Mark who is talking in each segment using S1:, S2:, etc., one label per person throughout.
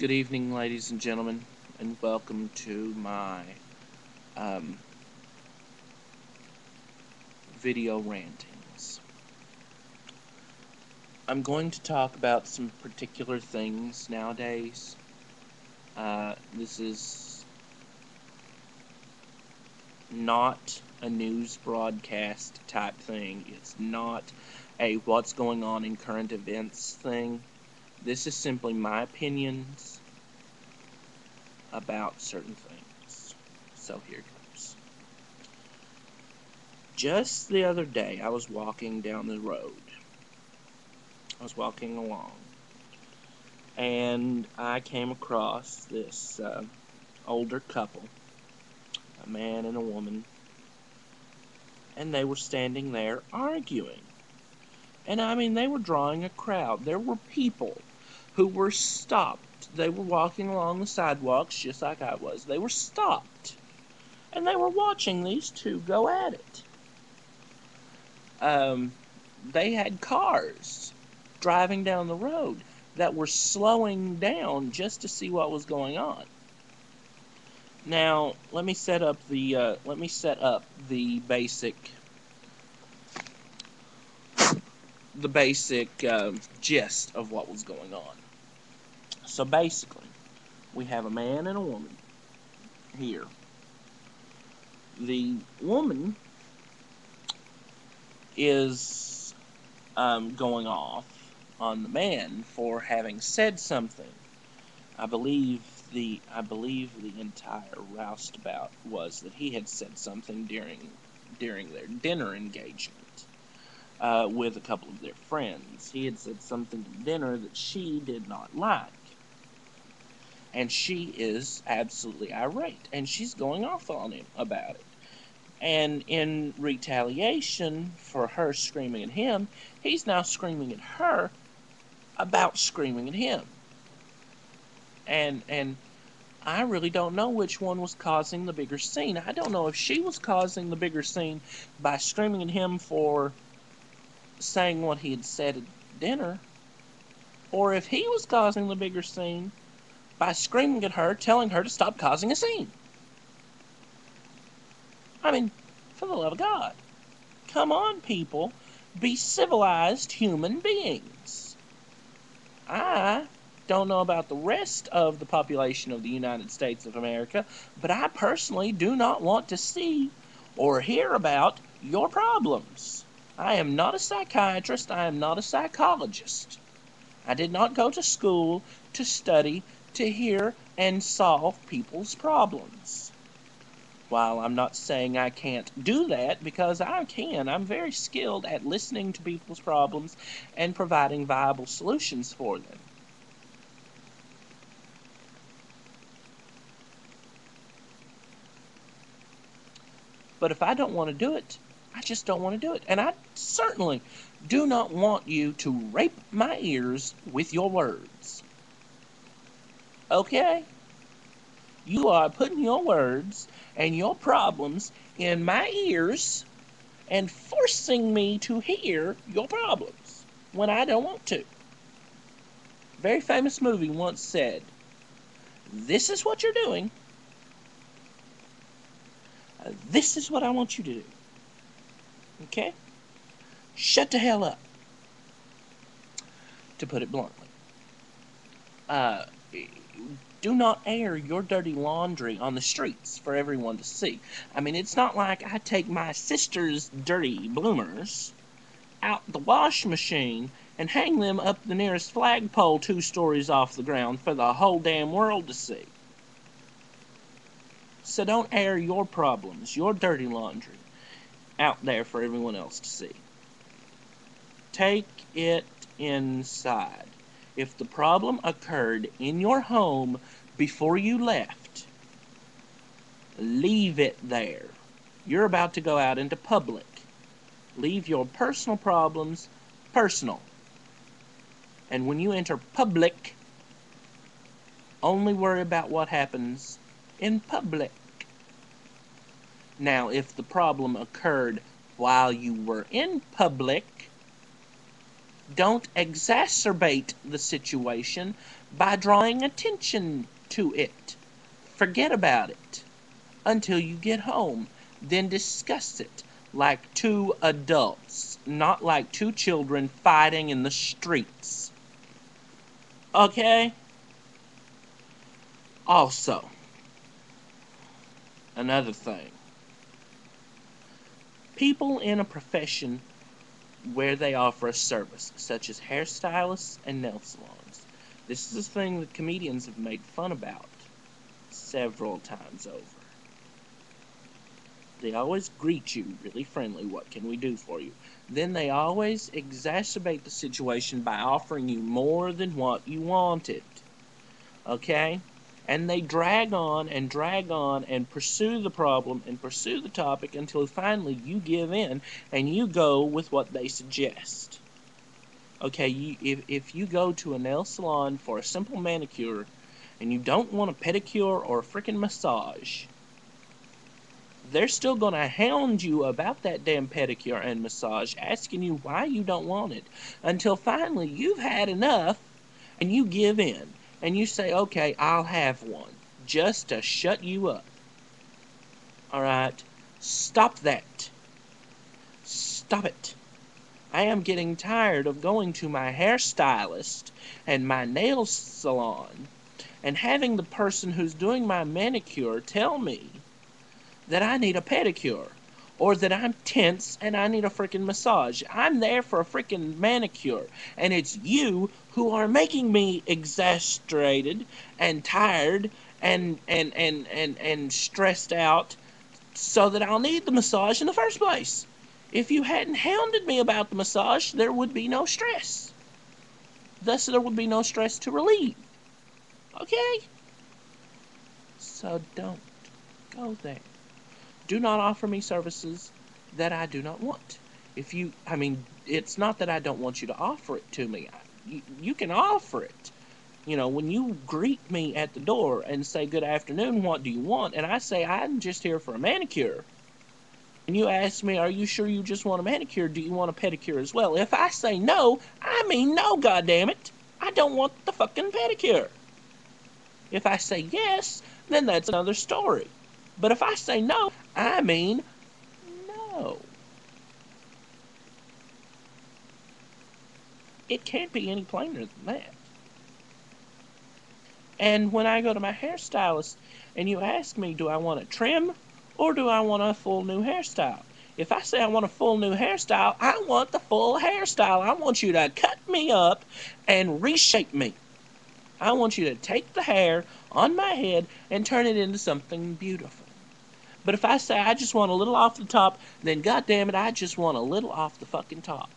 S1: Good evening, ladies and gentlemen, and welcome to my video rantings. I'm going to talk about some particular things nowadays. This is not a news broadcast type thing. It's not a what's going on in current events thing. This is simply my opinions about certain things. So here goes. Just the other day, I was walking down the road. I was walking along, and I came across this older couple, a man and a woman, and they were standing there arguing. And I mean, they were drawing a crowd. There were people who were stopped. They were walking along the sidewalks just like I was. They were stopped, and they were watching these two go at it. They had cars driving down the road that were slowing down just to see what was going on. Now, let me set up the basic gist of what was going on. So basically, we have a man and a woman here. The woman is going off on the man for having said something. I believe the entire roustabout was that he had said something during their dinner engagement with a couple of their friends. He had said something to dinner that she did not like, and she is absolutely irate, and she's going off on him about it. And in retaliation for her screaming at him, he's now screaming at her about screaming at him. And I really don't know which one was causing the bigger scene. I don't know if she was causing the bigger scene by screaming at him for saying what he had said at dinner, or if he was causing the bigger scene by screaming at her, telling her to stop causing a scene. I mean, for the love of God, come on, people, be civilized human beings. I don't know about the rest of the population of the United States of America, but I personally do not want to see or hear about your problems. I am not a psychiatrist. I am not a psychologist. I did not go to school to study, to hear and solve people's problems. While I'm not saying I can't do that, because I can. I'm very skilled at listening to people's problems and providing viable solutions for them. But if I don't want to do it, I just don't want to do it. And I certainly do not want you to rape my ears with your words. Okay? You are putting your words and your problems in my ears and forcing me to hear your problems when I don't want to. A very famous movie once said, "This is what you're doing. This is what I want you to do. Okay? Shut the hell up," to put it bluntly. Do not air your dirty laundry on the streets for everyone to see. I mean, it's not like I take my sister's dirty bloomers out the wash machine and hang them up the nearest flagpole 2 stories off the ground for the whole damn world to see. So don't air your problems, your dirty laundry, out there for everyone else to see. Take it inside. If the problem occurred in your home before you left, leave it there. You're about to go out into public. Leave your personal problems personal. And when you enter public, only worry about what happens in public. Now, if the problem occurred while you were in public, Don't exacerbate the situation by drawing attention to it. Forget about it until you get home. Then discuss it like two adults, not like two children fighting in the streets. Okay? Also, another thing. People in a profession where they offer a service, such as hairstylists and nail salons. This is a thing that comedians have made fun about several times over. They always greet you really friendly. What can we do for you? Then they always exacerbate the situation by offering you more than what you wanted. Okay? And they drag on and pursue the problem and pursue the topic until finally you give in and you go with what they suggest. Okay, if you go to a nail salon for a simple manicure and you don't want a pedicure or a freaking massage, they're still going to hound you about that damn pedicure and massage, asking you why you don't want it, until finally you've had enough and you give in and you say, okay, I'll have one, just to shut you up. Alright? Stop that. Stop it. I am getting tired of going to my hairstylist and my nail salon and having the person who's doing my manicure tell me that I need a pedicure or that I'm tense and I need a freaking massage. I'm there for a freaking manicure, and it's you who are making me exasperated and tired and stressed out so that I'll need the massage in the first place. If you hadn't hounded me about the massage, there would be no stress. Thus, there would be no stress to relieve. Okay? So don't go there. Do not offer me services that I do not want. It's not that I don't want you to offer it to me. You can offer it. When you greet me at the door and say, good afternoon, what do you want? And I say, I'm just here for a manicure. And you ask me, are you sure you just want a manicure? Do you want a pedicure as well? If I say no, I mean no, goddammit. I don't want the fucking pedicure. If I say yes, then that's another story. But if I say no, I mean no. It can't be any plainer than that. And when I go to my hairstylist and you ask me, do I want a trim or do I want a full new hairstyle? If I say I want a full new hairstyle, I want the full hairstyle. I want you to cut me up and reshape me. I want you to take the hair on my head and turn it into something beautiful. But if I say I just want a little off the top, then goddamn it, I just want a little off the fucking top.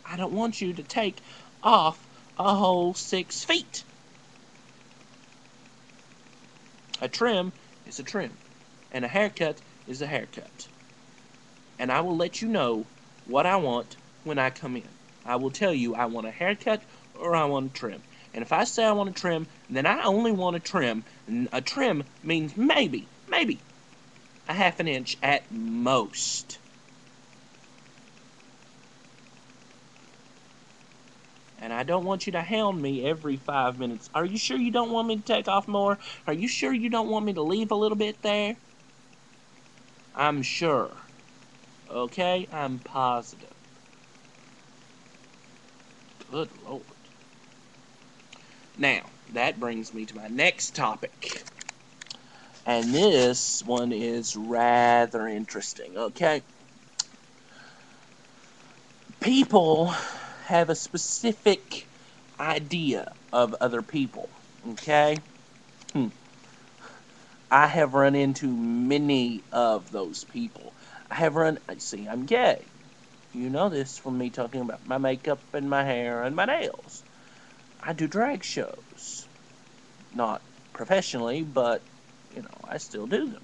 S1: I don't want you to take off a whole 6 feet. A trim is a trim, and a haircut is a haircut. And I will let you know what I want when I come in. I will tell you I want a haircut or I want a trim. And if I say I want a trim, then I only want a trim. And a trim means maybe a half an inch at most. And I don't want you to hound me every 5 minutes. Are you sure you don't want me to take off more? Are you sure you don't want me to leave a little bit there? I'm sure. Okay? I'm positive. Good Lord. Now, that brings me to my next topic. And this one is rather interesting, okay? People have a specific idea of other people, okay? I have run into many of those people. I'm gay. You know this from me talking about my makeup and my hair and my nails. I do drag shows. Not professionally, but, I still do them.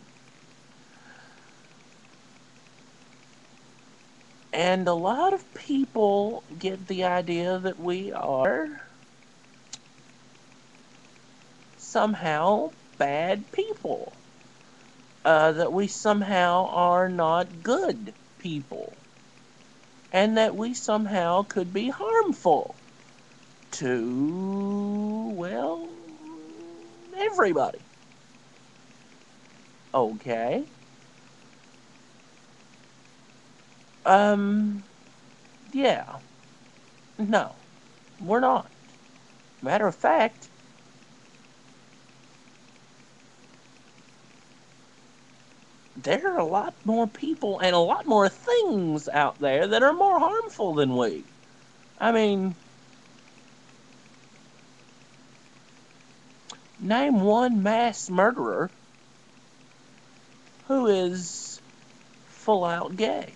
S1: And a lot of people get the idea that we are somehow bad people. That we somehow are not good people. and that we somehow could be harmful to, well, everybody. Okay. Um, yeah. No, we're not. Matter of fact, there are a lot more people and a lot more things out there that are more harmful than we. I mean, name one mass murderer who is full out gay.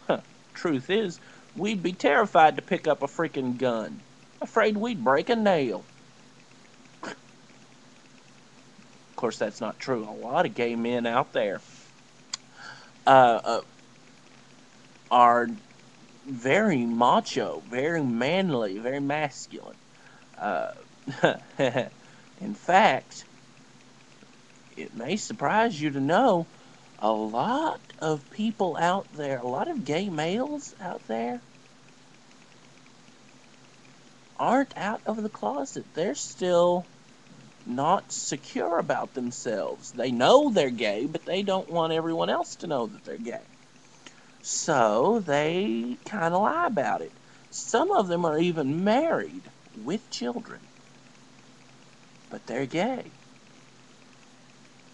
S1: Huh. Truth is, we'd be terrified to pick up a freaking gun. Afraid we'd break a nail. Of course, that's not true. A lot of gay men out there uh, uh, are very macho, very manly, very masculine. Uh, in fact, it may surprise you to know a lot of people out there, a lot of gay males out there, aren't out of the closet. They're still not secure about themselves. They know they're gay, but they don't want everyone else to know that they're gay. So they kind of lie about it. Some of them are even married with children, but they're gay.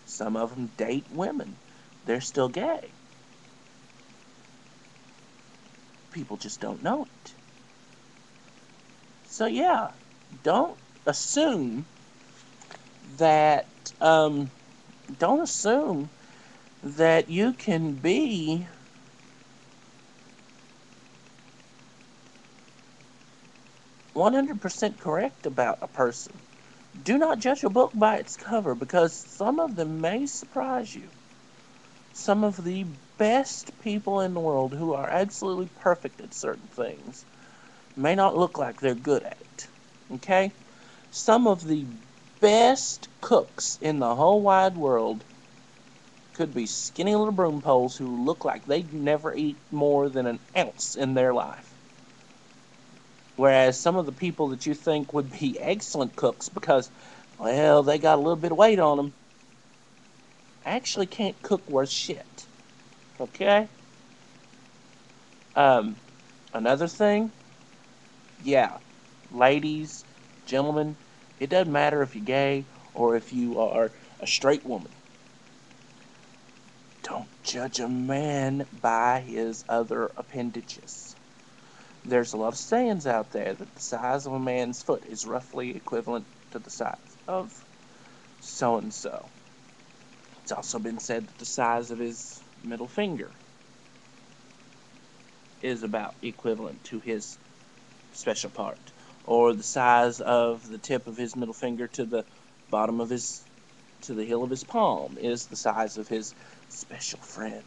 S1: Some of them date women. They're still gay. People just don't know it. So yeah, don't assume that don't assume that you can be 100% correct about a person. Do not judge a book by its cover, because some of them may surprise you. Some of the best people in the world who are absolutely perfect at certain things may not look like they're good at it. Okay? Some of the best cooks in the whole wide world could be skinny little broom poles who look like they'd never eat more than an ounce in their life. Whereas some of the people that you think would be excellent cooks because, well, they got a little bit of weight on them, actually can't cook worth shit. Okay? Um, Another thing, yeah, ladies, gentlemen, it doesn't matter if you're gay or if you are a straight woman. Don't judge a man by his other appendages. There's a lot of sayings out there that the size of a man's foot is roughly equivalent to the size of so and so. It's also been said that the size of his middle finger is about equivalent to his special part, or the size of the tip of his middle finger to the bottom of his to the heel of his palm is the size of his special friend.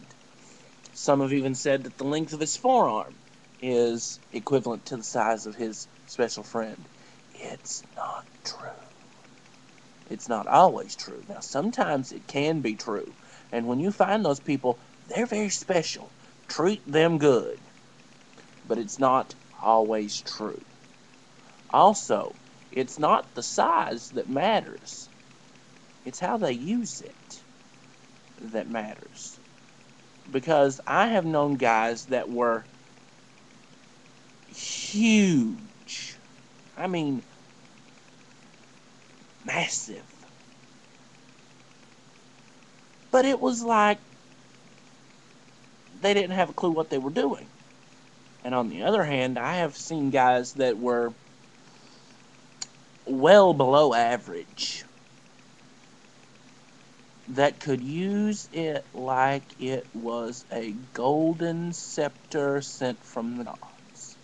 S1: Some have even said that the length of his forearm is equivalent to the size of his special friend. It's not true. It's not always true. Now, sometimes it can be true. And when you find those people, they're very special. Treat them good. But it's not always true. Also, it's not the size that matters. It's how they use it that matters. Because I have known guys that were huge. I mean, massive. But it was like they didn't have a clue what they were doing. And on the other hand, I have seen guys that were well below average that could use it like it was a golden scepter sent from the gods.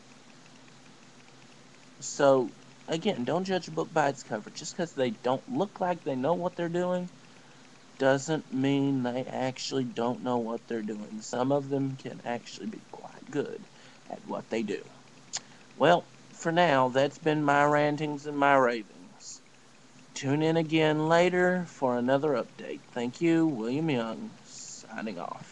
S1: So, again, don't judge a book by its cover. Just because they don't look like they know what they're doing doesn't mean they actually don't know what they're doing. Some of them can actually be quite good at what they do. Well, for now, that's been my rantings and my ravings. Tune in again later for another update. Thank you, William Young, signing off.